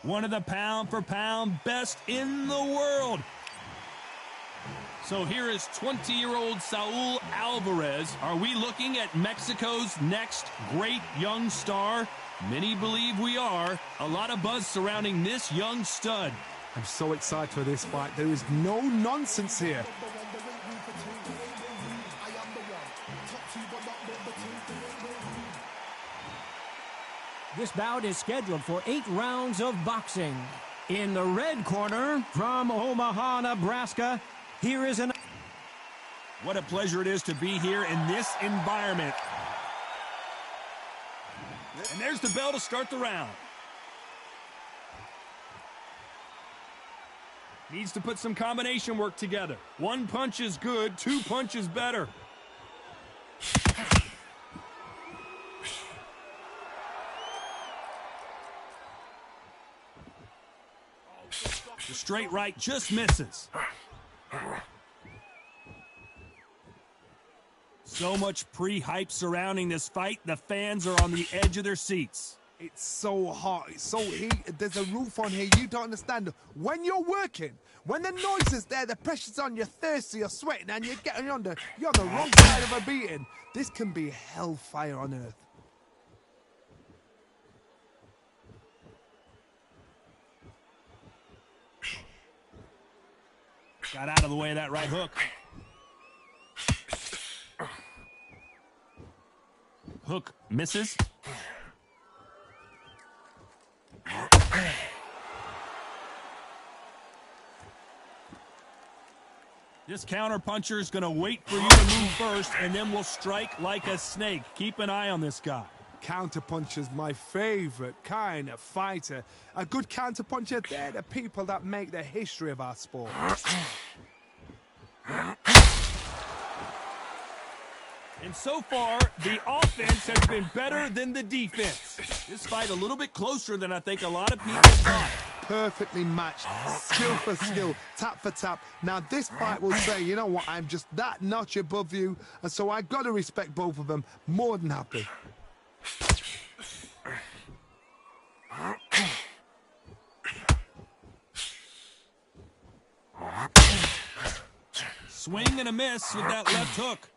One of the pound-for-pound best in the world. So here is 20-year-old Saul Alvarez. Are we looking at Mexico's next great young star? Many believe we are. A lot of buzz surrounding this young stud. I'm so excited for this fight. There is no nonsense here. This bout is scheduled for 8 rounds of boxing. In the red corner, from Omaha, Nebraska, here is an... What a pleasure it is to be here in this environment. And there's the bell to start the round. Needs to put some combination work together. 1 punch is good, 2 punches better. The straight right just misses. So much pre-hype surrounding this fight, the fans are on the edge of their seats. It's so hot, it's so heated, there's a roof on here, you don't understand. When you're working, when the noise is there, the pressure's on, you're thirsty, you're sweating, and you're on the wrong side of a beating. This can be hellfire on earth. Got out of the way of that right hook. Hook misses. This counter-puncher is going to wait for you to move first, and then will strike like a snake. Keep an eye on this guy. Counterpuncher's my favorite kind of fighter. A good counterpuncher, they're the people that make the history of our sport. And so far, the offense has been better than the defense. This fight a little bit closer than I think a lot of people thought. Perfectly matched, skill for skill, tap for tap. Now this fight will say, you know what, I'm just that notch above you, and so I got to respect both of them. More than happy. Swing and a miss with that left hook.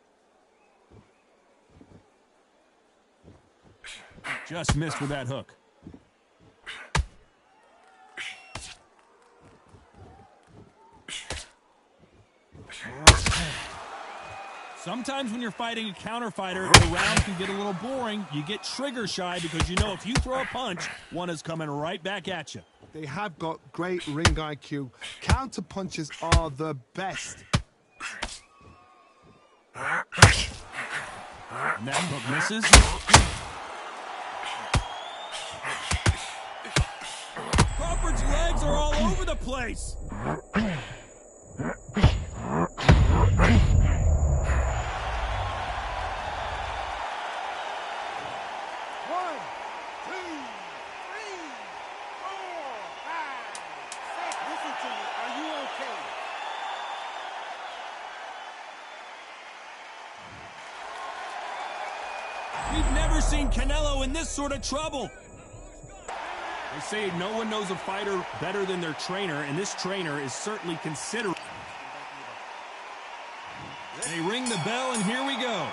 Just missed with that hook. Sometimes when you're fighting a counter fighter, the round can get a little boring. You get trigger shy because you know if you throw a punch, one is coming right back at you. They have got great ring IQ. Counter punches are the best. And that hook misses. Crawford's legs are all over the place. We've never seen Canelo in this sort of trouble. They say no one knows a fighter better than their trainer, and this trainer is certainly considered. They ring the bell, and here we go.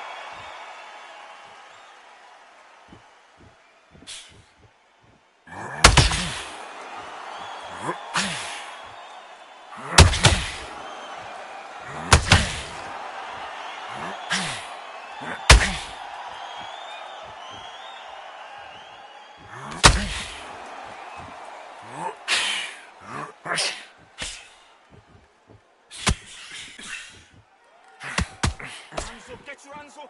Get your hands up.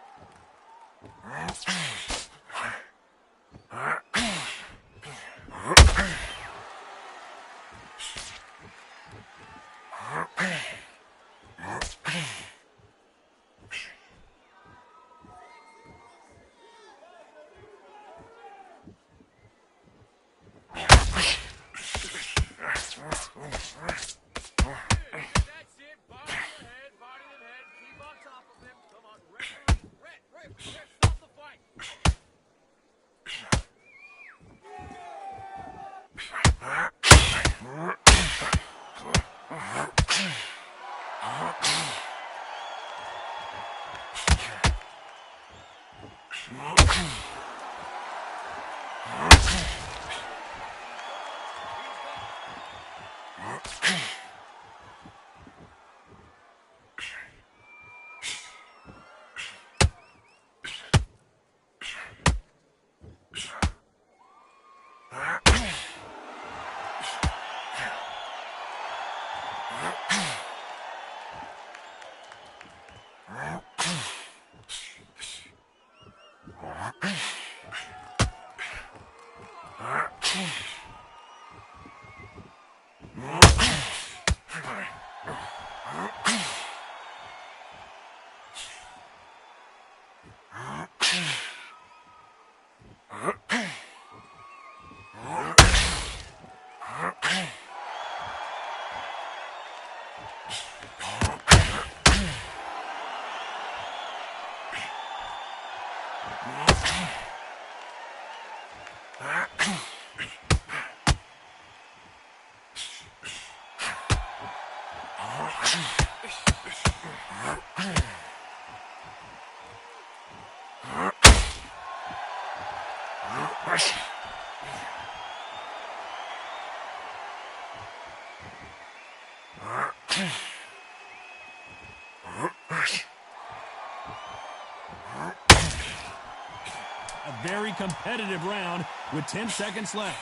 A very competitive round with 10 seconds left.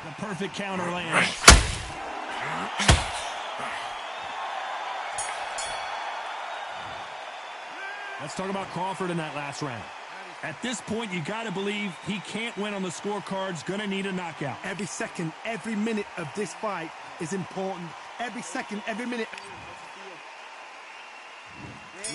The perfect counter lands. Let's talk about Crawford in that last round. At this point, you got to believe he can't win on the scorecards. Going to need a knockout. Every second, every minute of this fight is important. Every second, every minute.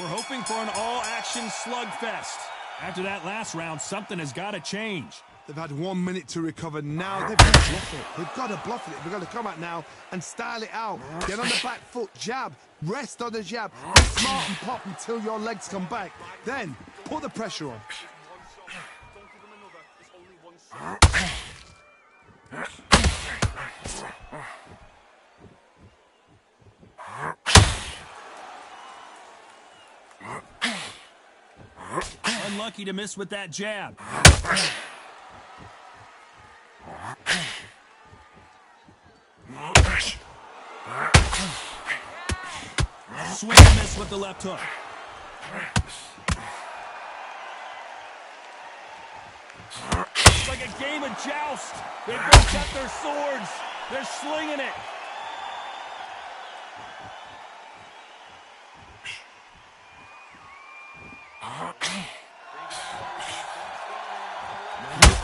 We're hoping for an all-action slugfest. After that last round, something has got to change. They've had 1 minute to recover. Now they've got to bluff it. They've got to bluff it. They've got to come out now and style it out. Get on the back foot, jab, rest on the jab. Be smart and pop until your legs come back. Then put the pressure on. Unlucky to miss with that jab. Swing and miss with the left hook. It's like a game of joust. They both got their swords. They're slinging it.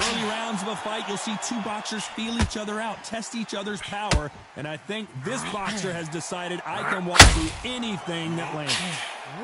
Early rounds of a fight, you'll see two boxers feel each other out, test each other's power, and I think this boxer has decided I can walk through anything that lands.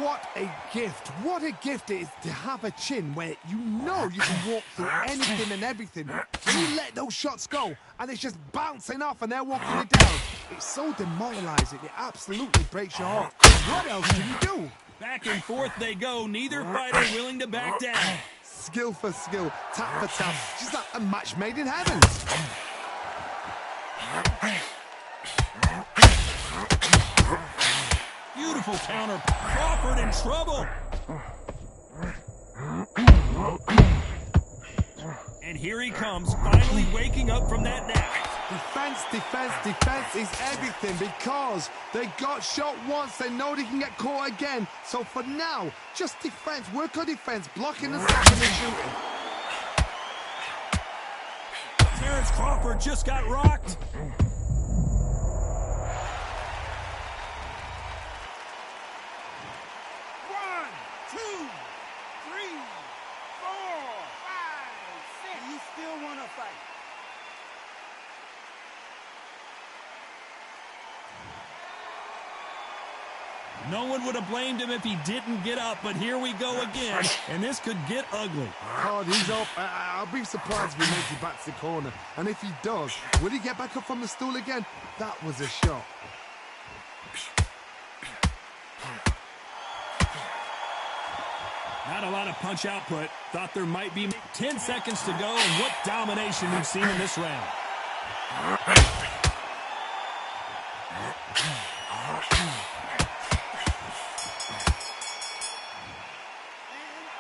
What a gift. What a gift it is to have a chin where you know you can walk through anything and everything. You let those shots go, and it's just bouncing off, and they're walking it down. It's so demoralizing. It absolutely breaks your heart. What else can you do? Back and forth they go, neither fighter willing to back down. Skill for skill, tap for tap, just like a match made in heaven. Beautiful counter. Crawford in trouble. And here he comes, finally waking up from that nap. Defense, defense, defense is everything because they got shot once. They know they can get caught again. So for now, just defense. Work on defense, blocking and stopping and shooting. Terrence Crawford just got rocked. No one would have blamed him if he didn't get up, but here we go again, and this could get ugly. Oh, he's up. I'll be surprised if he makes it back to the corner. And if he does, will he get back up from the stool again? That was a shot. Not a lot of punch output. Thought there might be 10 seconds to go, and what domination we've seen in this round.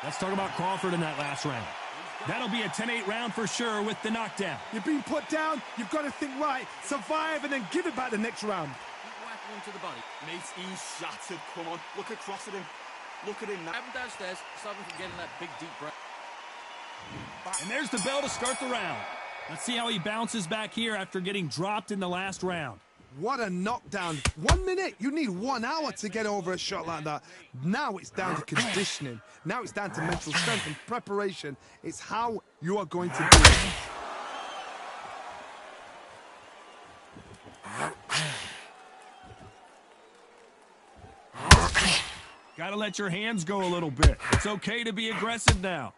Let's talk about Crawford in that last round. That'll be a 10-8 round for sure with the knockdown. You've been put down, you've got to think right, survive, and then give it back the next round. Keep whacking him to the body. Mate, he's shattered. Come on, look across at him. Look at him now. Have him downstairs. Stop him from getting that big, deep breath. And there's the bell to start the round. Let's see how he bounces back here after getting dropped in the last round. What a knockdown. 1 minute, you need 1 hour to get over a shot like that. Now it's down to conditioning. Now it's down to mental strength and preparation. It's how you are going to do it. Gotta let your hands go a little bit. It's okay to be aggressive now.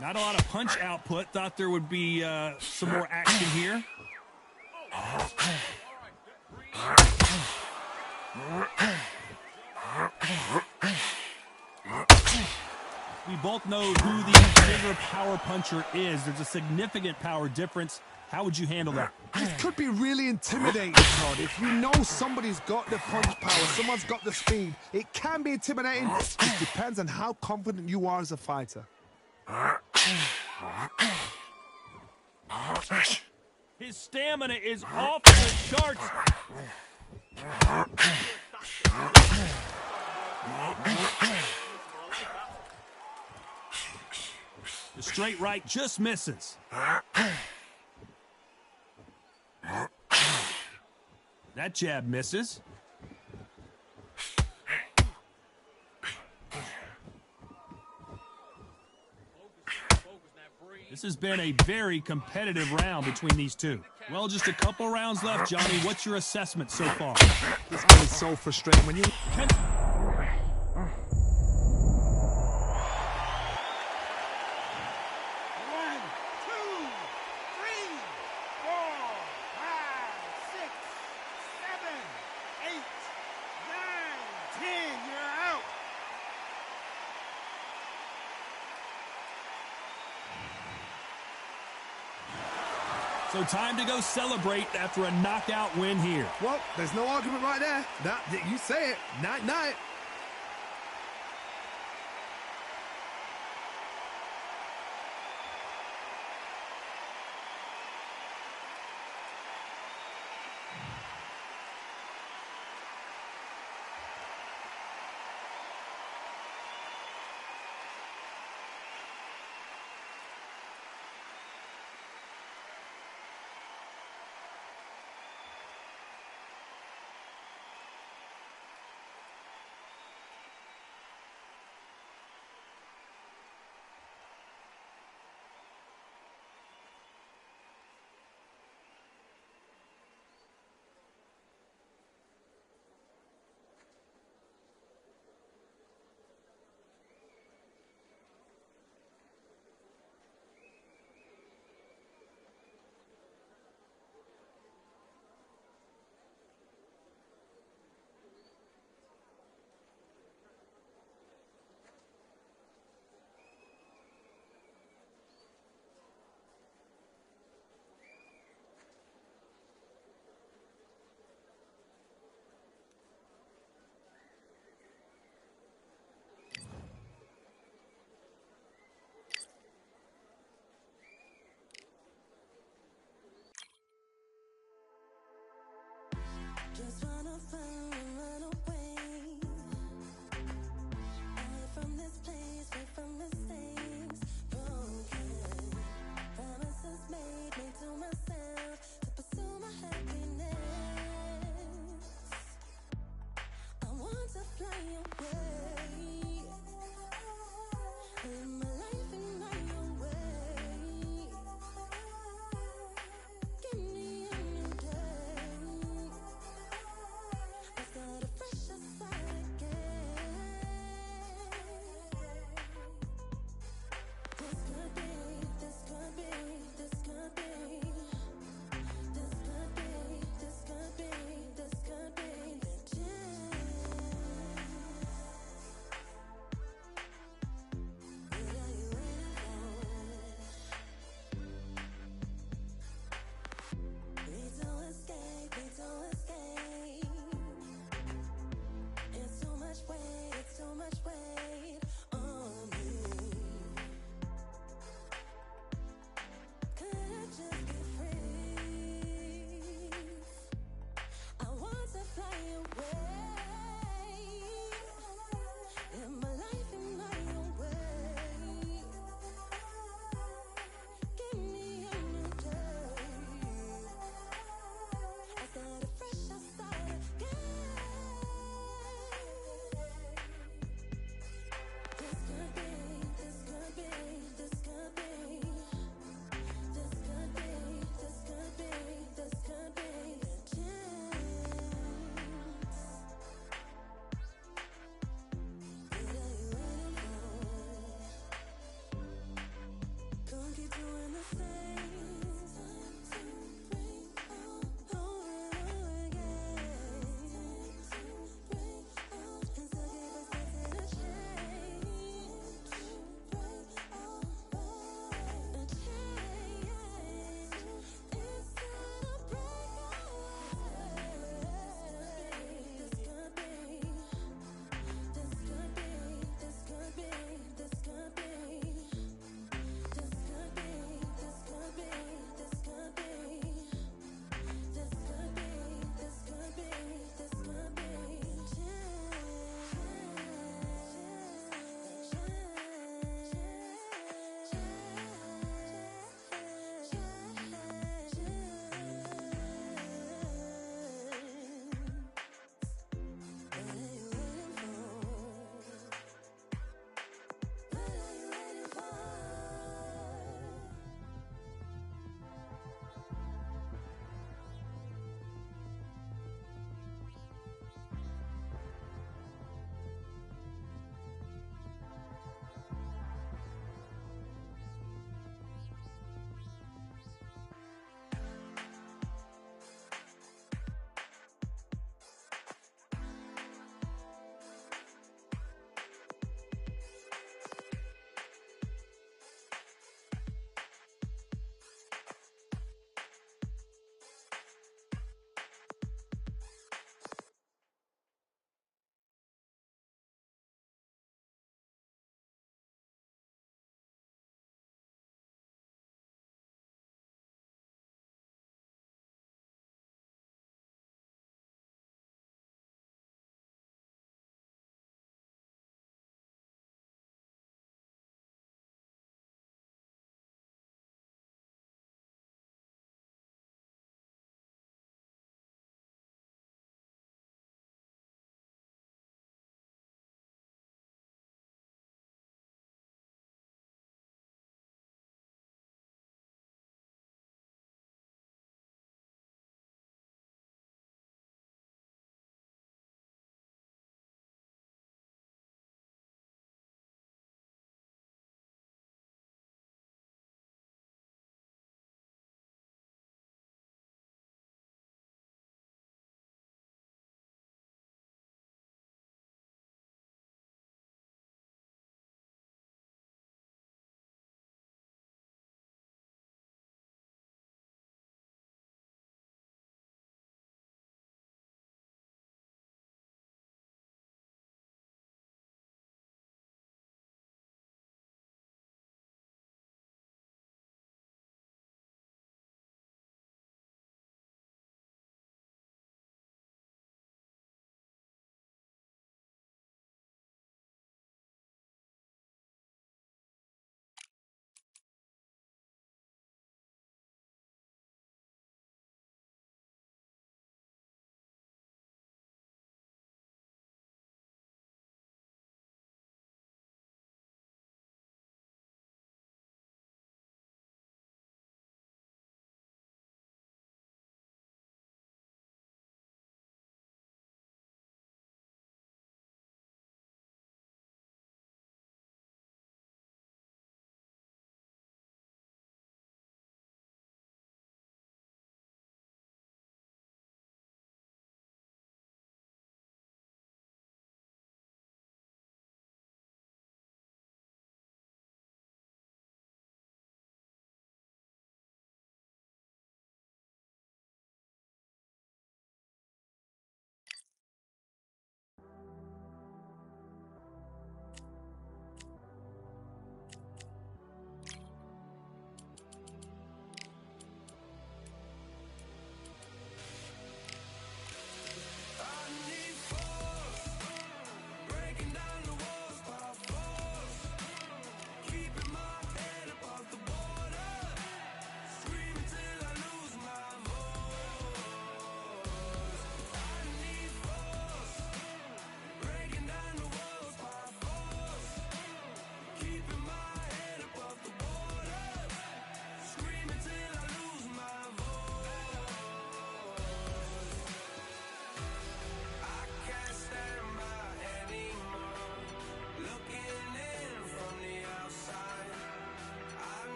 Not a lot of punch output. Thought there would be some more action here. We both know who the bigger power puncher is. There's a significant power difference. How would you handle that? This could be really intimidating, Todd. If you know somebody's got the punch power, someone's got the speed, it can be intimidating. It depends on how confident you are as a fighter. His stamina is off the charts. The straight right just misses. That jab misses. This has been a very competitive round between these two. Well, just a couple rounds left, Johnny. What's your assessment so far? This game is so frustrating when you... So time to go celebrate after a knockout win here. Well, there's no argument right there. You say it. Night-night.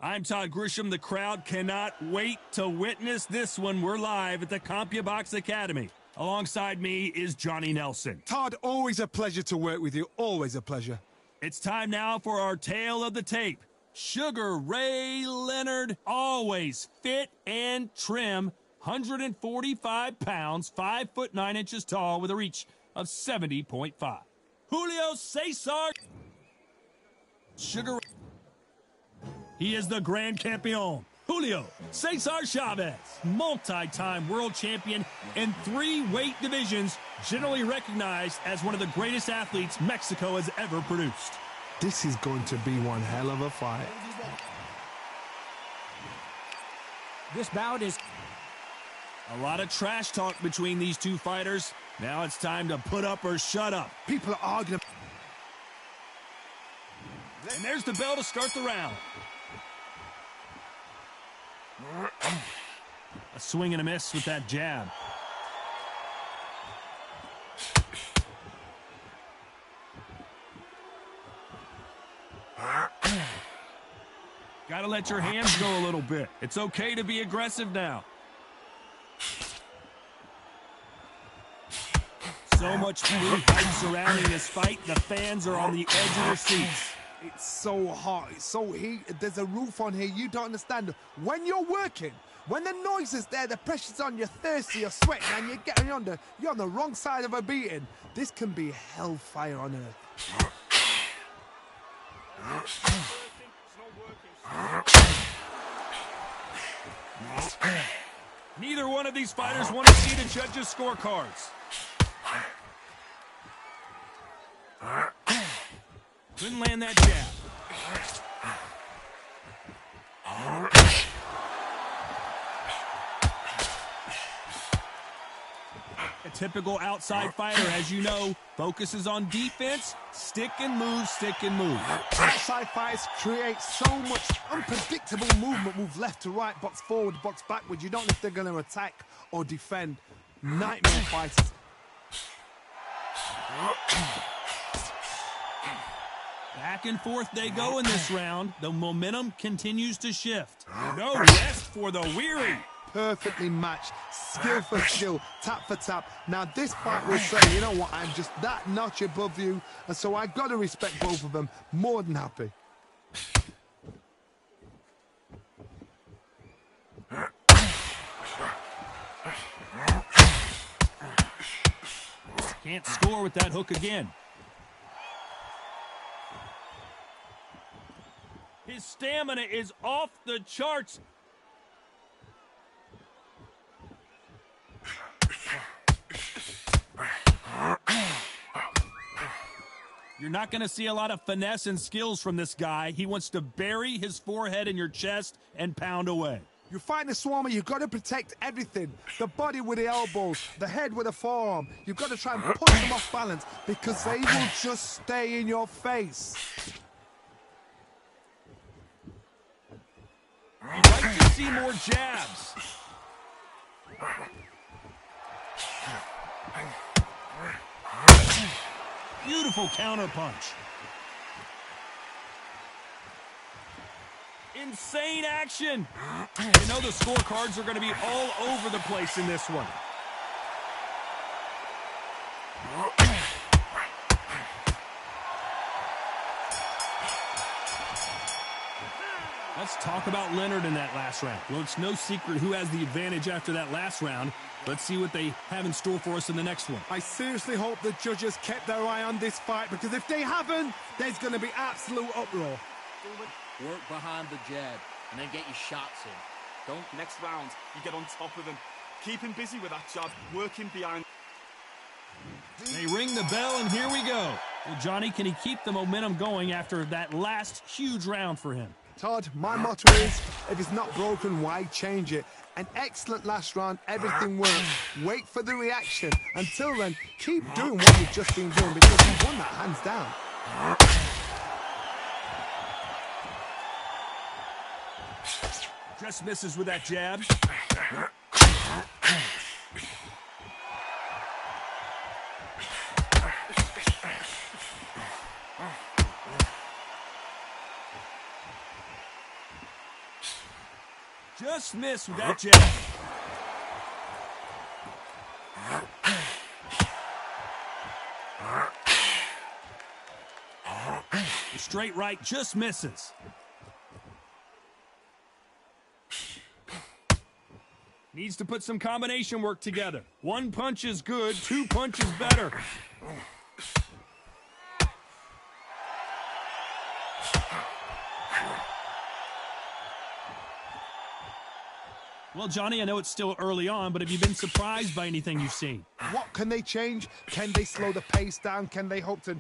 I'm Todd Grisham. The crowd cannot wait to witness this one. We're live at the CompuBox Academy. Alongside me is Johnny Nelson. Todd, always a pleasure to work with you. Always a pleasure. It's time now for our tale of the tape. Sugar Ray Leonard, always fit and trim, 145 pounds, 5'9" tall, with a reach of 70.5. Julio Cesar Sugar Ray. He is the Grand Campeon. Julio Cesar Chavez, multi-time world champion in 3 weight divisions, generally recognized as one of the greatest athletes Mexico has ever produced. This is going to be one hell of a fight. This bout is... A lot of trash talk between these two fighters. Now it's time to put up or shut up. People are arguing. And there's the bell to start the round. A swing and a miss with that jab. Gotta let your hands go a little bit. It's okay to be aggressive now. So much hype surrounding this fight. The fans are on the edge of their seats. It's so hot, it's so heat. There's a roof on here, you don't understand. When you're working, when the noise is there, the pressure's on, you're thirsty, you're sweating, and you're on the wrong side of a beating. This can be hellfire on earth. Neither one of these fighters want to see the judges' scorecards. Couldn't land that jab. A typical outside fighter, as you know, focuses on defense, stick and move, stick and move. Outside fighters create so much unpredictable movement. Move left to right, box forward, box backwards. You don't know if they're going to attack or defend. Nightmare fighters. Back and forth they go in this round. The momentum continues to shift. No rest for the weary. Perfectly matched, skill for skill, tap for tap. Now this fight will say, you know what, I'm just that notch above you, and so I got to respect both of them. More than happy. Can't score with that hook again. His stamina is off the charts. You're not going to see a lot of finesse and skills from this guy. He wants to bury his forehead in your chest and pound away. You fight the Swarmer, you've got to protect everything. The body with the elbows, the head with the forearm. You've got to try and push them off balance because they will just stay in your face. You'd like to see more jabs. Beautiful counterpunch. Insane action. You know the scorecards are going to be all over the place in this one. Let's talk about Leonard in that last round. Well, it's no secret who has the advantage after that last round. Let's see what they have in store for us in the next one. I seriously hope the judges kept their eye on this fight, because if they haven't, there's going to be absolute uproar. Work behind the jab and then get your shots in. Next round, you get on top of him. Keep him busy with that jab, working behind. They ring the bell, and here we go. Well, Johnny, can he keep the momentum going after that last huge round for him? Todd, my motto is, if it's not broken, why change it? An excellent last round, everything worked. Wait for the reaction. Until then, keep doing what you've just been doing, because you've won that hands down. Just misses with that jab. Just missed with that jab. The straight right just misses. Needs to put some combination work together. One punch is good, two punches better. Well, Johnny, I know it's still early on, but have you been surprised by anything you've seen? What can they change? Can they slow the pace down? Can they hope to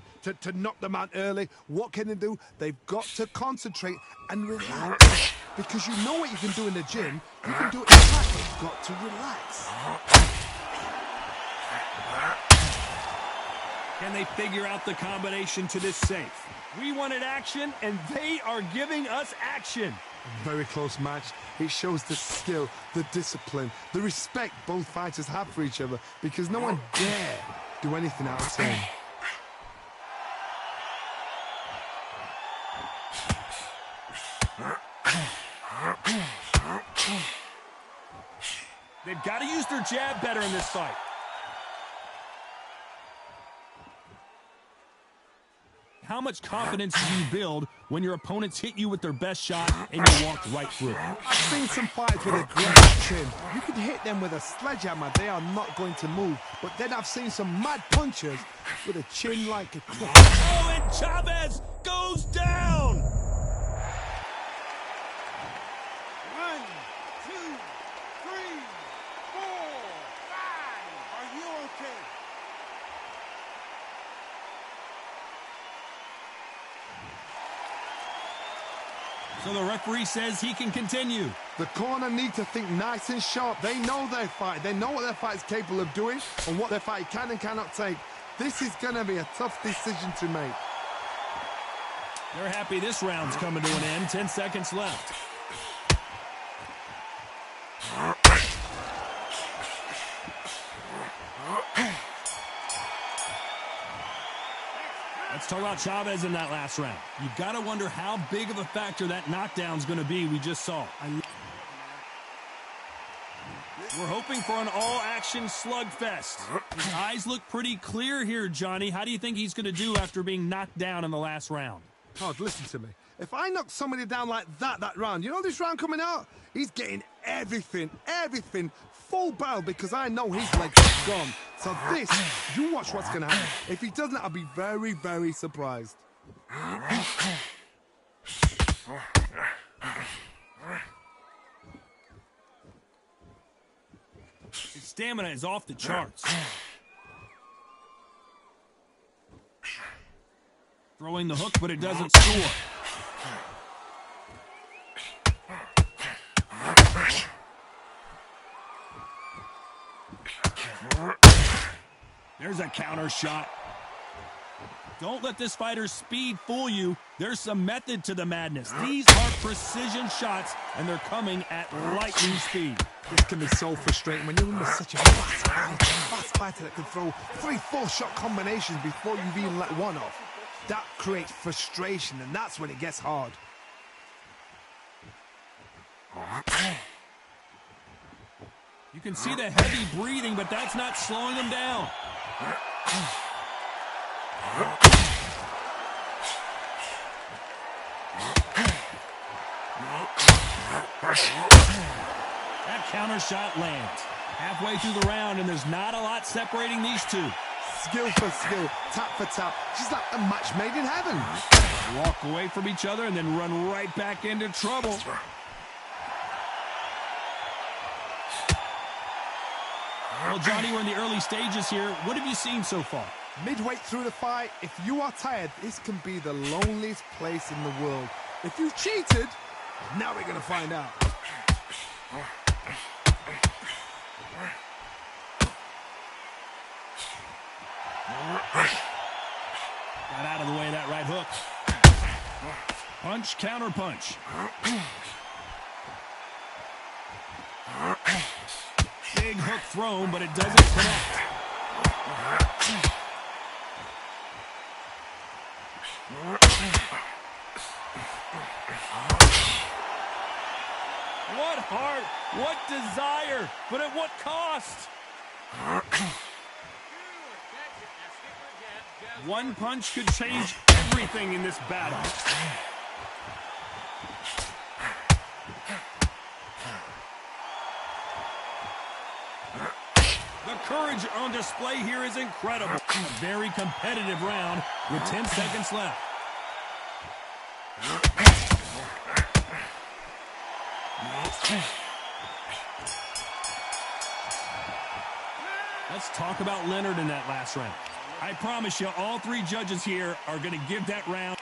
knock them out early? What can they do? They've got to concentrate and relax. Because you know what you can do in the gym. You can do it in practice. You've got to relax. Can they figure out the combination to this safe? We wanted action, and they are giving us action. Very close match. It shows the skill, the discipline, the respect both fighters have for each other, because no one dare do anything out of turn. They've got to use their jab better in this fight. How much confidence do you build when your opponents hit you with their best shot and you walk right through it? I've seen some fights with a great chin. You can hit them with a sledgehammer, they are not going to move. But then I've seen some mad punchers with a chin like a cliff. Oh, and Chavez goes down! 1, 2, 3, 4, 5. Are you okay? So the referee says he can continue. The corner need to think nice and sharp. They know their fight. They know what their fight is capable of doing and what their fight can and cannot take. This is going to be a tough decision to make. They're happy this round's coming to an end. 10 seconds left. Let's talk about Chavez in that last round. You've got to wonder how big of a factor that knockdown's going to be we just saw. We're hoping for an all-action slugfest. His eyes look pretty clear here, Johnny. How do you think he's going to do after being knocked down in the last round? Todd, listen to me. If I knock somebody down like that round, you know this round coming out? He's getting everything, full barrel, because I know his legs are gone. So this, you watch what's going to happen. If he doesn't, I'll be very, very surprised. His stamina is off the charts. Throwing the hook, but it doesn't score. There's a counter shot. Don't let this fighter's speed fool you. There's some method to the madness. These are precision shots, and they're coming at lightning speed. This can be so frustrating when you're under such a fast fighter that can throw 3-4 shot combinations before you've even let one off. That creates frustration, and that's when it gets hard. You can see the heavy breathing, but that's not slowing him down. That counter shot lands. Halfway through the round, and there's not a lot separating these two. Skill for skill, tap for tap. She's like a match made in heaven. Walk away from each other and then run right back into trouble. Well, Johnny, we're in the early stages here. What have you seen so far? Midway through the fight, if you are tired, this can be the loneliest place in the world. If you cheated, now we're going to find out. Got out of the way of that right hook. Punch, counter punch. Big hook thrown, but it doesn't connect. What heart, what desire, but at what cost? One punch could change everything in this battle. The courage on display here is incredible. A very competitive round with 10 seconds left. Let's talk about Leonard in that last round. I promise you, all three judges here are going to give that round.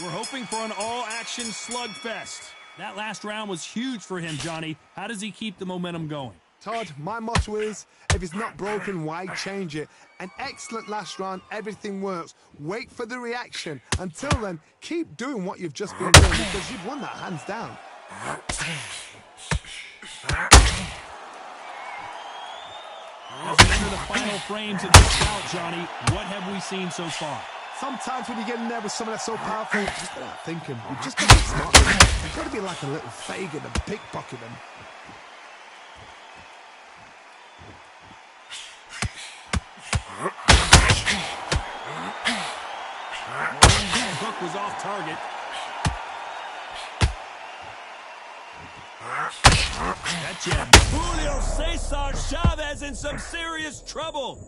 We're hoping for an all-action slugfest. That last round was huge for him, Johnny. How does he keep the momentum going? Todd, my motto is, if it's not broken, why change it? An excellent last round, everything works. Wait for the reaction. Until then, keep doing what you've just been doing because you've won that hands down. As we enter the final frames of this bout, Johnny, what have we seen so far? Sometimes when you get in there with someone that's so powerful, you just gotta think him. You just gotta be smart. You've got to be like a little Fagin and pickpocket him. That hook was off target. That jab. Julio Cesar Chavez in some serious trouble.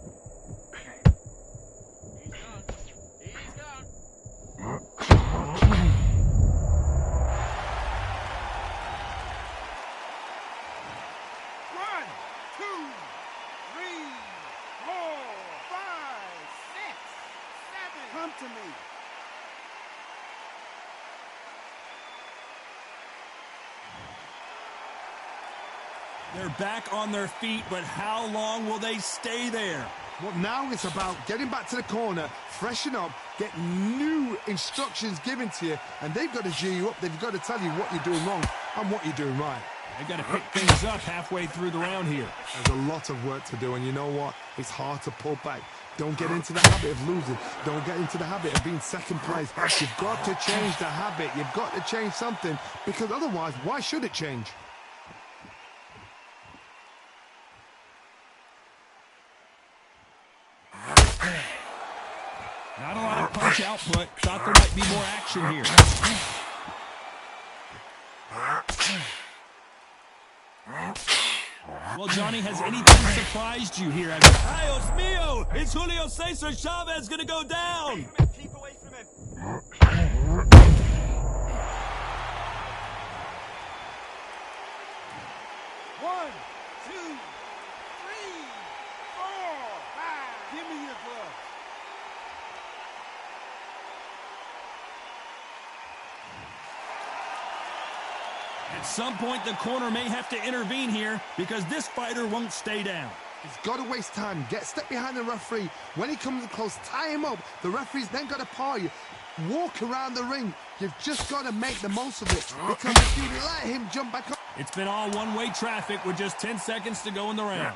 He's done. One, two, three, 4, 5, 6, 7. Come to me. They're back on their feet, but how long will they stay there? Well, now it's about getting back to the corner, freshen up, get new instructions given to you, and they've got to G you up. They've got to tell you what you're doing wrong and what you're doing right. They've got to pick things up halfway through the round here. There's a lot of work to do, and you know what? It's hard to pull back. Don't get into the habit of losing. Don't get into the habit of being second place. You've got to change the habit. You've got to change something, because otherwise, why should it change? Not a lot of punch output. Thought there might be more action here. Well, Johnny, has anything surprised you here? Dios mío! Is Julio Cesar Chavez going to go down? Keep away from him. 1, 2, 3, 4, 5. Give me your glove. At some point, the corner may have to intervene here because this fighter won't stay down. He's got to waste time. Step behind the referee. When he comes close, tie him up. The referee's then got to paw you. Walk around the ring. You've just got to make the most of it, because if you let him jump back up... It's been all one-way traffic with just 10 seconds to go in the round.